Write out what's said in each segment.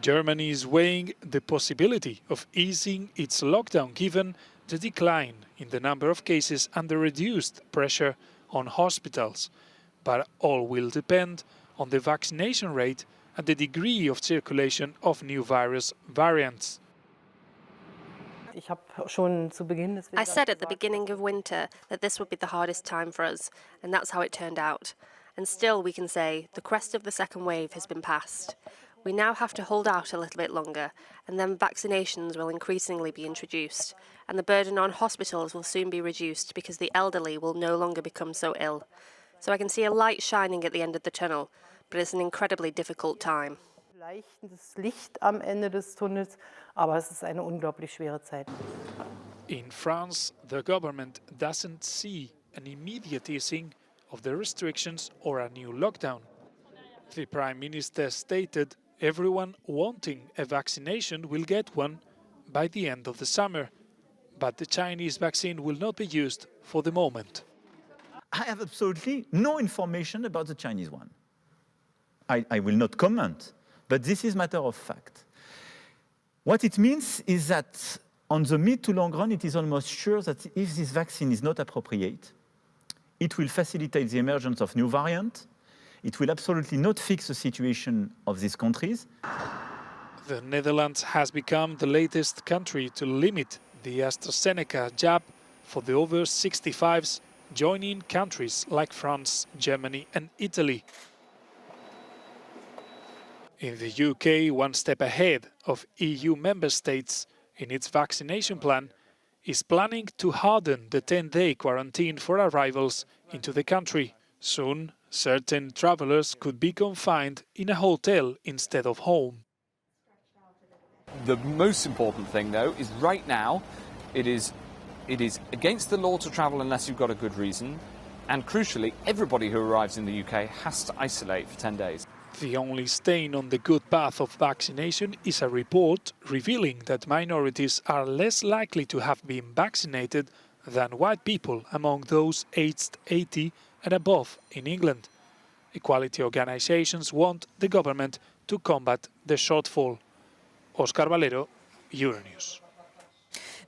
Germany is weighing the possibility of easing its lockdown given the decline in the number of cases and the reduced pressure on hospitals. But all will depend on the vaccination rate and the degree of circulation of new virus variants. I said at the beginning of winter that this would be the hardest time for us, and that's how it turned out. And still we can say the crest of the second wave has been passed. We now have to hold out a little bit longer, and then vaccinations will increasingly be introduced, and the burden on hospitals will soon be reduced because the elderly will no longer become so ill. So I can see a light shining at the end of the tunnel, but it's an incredibly difficult time. In France, the government doesn't see an immediate easing of the restrictions or a new lockdown. The Prime Minister stated everyone wanting a vaccination will get one by the end of the summer, but the Chinese vaccine will not be used for the moment. I have absolutely no information about the Chinese one. I will not comment, but this is a matter of fact. What it means is that on the mid to long run, it is almost sure that if this vaccine is not appropriate, it will facilitate the emergence of new variants. It will absolutely not fix the situation of these countries. The Netherlands has become the latest country to limit the AstraZeneca jab for the over 65s, joining countries like France, Germany and Italy. In the UK, one step ahead of EU member states in its vaccination plan, is planning to harden the 10-day quarantine for arrivals into the country. Soon, certain travelers could be confined in a hotel instead of home. The most important thing, though, is right now it is against the law to travel unless you've got a good reason, and crucially, everybody who arrives in the UK has to isolate for 10 days. The only stain on the good path of vaccination is a report revealing that minorities are less likely to have been vaccinated than white people among those aged 80 and above in England. Equality organizations want the government to combat the shortfall. Oscar Valero, Euronews.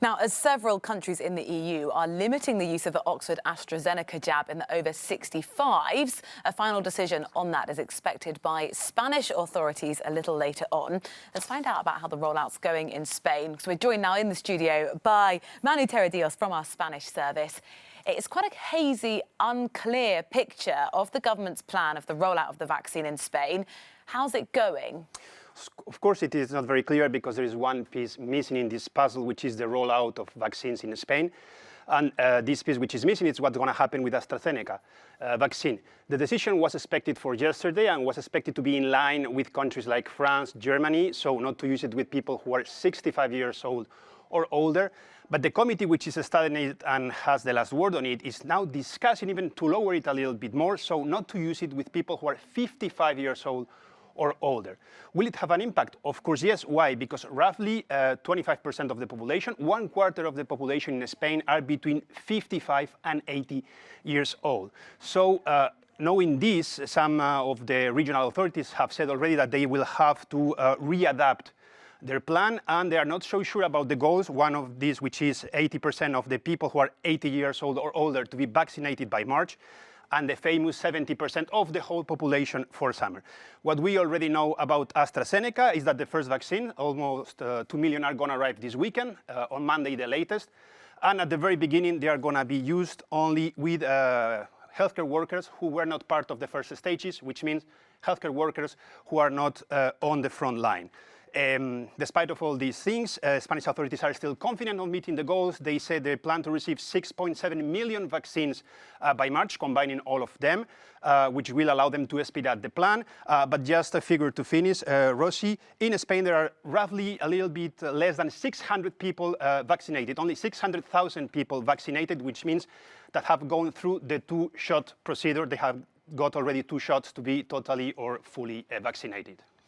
Now, as several countries in the EU are limiting the use of the Oxford AstraZeneca jab in the over 65s, a final decision on that is expected by Spanish authorities a little later on. Let's find out about how the rollout's going in Spain. So we're joined now in the studio by Manu Terradios from our Spanish service. It's quite a hazy, unclear picture of the government's plan of the rollout of the vaccine in Spain. How's it going? Of course, it is not very clear because there is one piece missing in this puzzle, which is the rollout of vaccines in Spain. And this piece which is missing is what's going to happen with AstraZeneca vaccine. The decision was expected for yesterday and was expected to be in line with countries like France, Germany, so not to use it with people who are 65 years old or older. But the committee which is studying it and has the last word on it is now discussing even to lower it a little bit more, so not to use it with people who are 55 years old or older. Will it have an impact? Of course, yes. Why? Because roughly 25% of the population, 1/4 of the population in Spain are between 55 and 80 years old. So knowing this, some of the regional authorities have said already that they will have to readapt their plan, and they are not so sure about the goals. One of these, which is 80% of the people who are 80 years old or older to be vaccinated by March, and the famous 70% of the whole population for summer. What we already know about AstraZeneca is that the first vaccine, almost 2 million, are going to arrive this weekend, on Monday the latest. And at the very beginning, they are going to be used only with healthcare workers who were not part of the first stages, which means healthcare workers who are not on the front line. Despite of all these things, Spanish authorities are still confident on meeting the goals. They said they plan to receive 6.7 million vaccines by March, combining all of them, which will allow them to speed up the plan. But just a figure to finish, Rossi, in Spain there are roughly a little bit less than 600 people vaccinated, only 600,000 people vaccinated, which means that have gone through the two-shot procedure. They have got already 2 shots to be totally or fully vaccinated.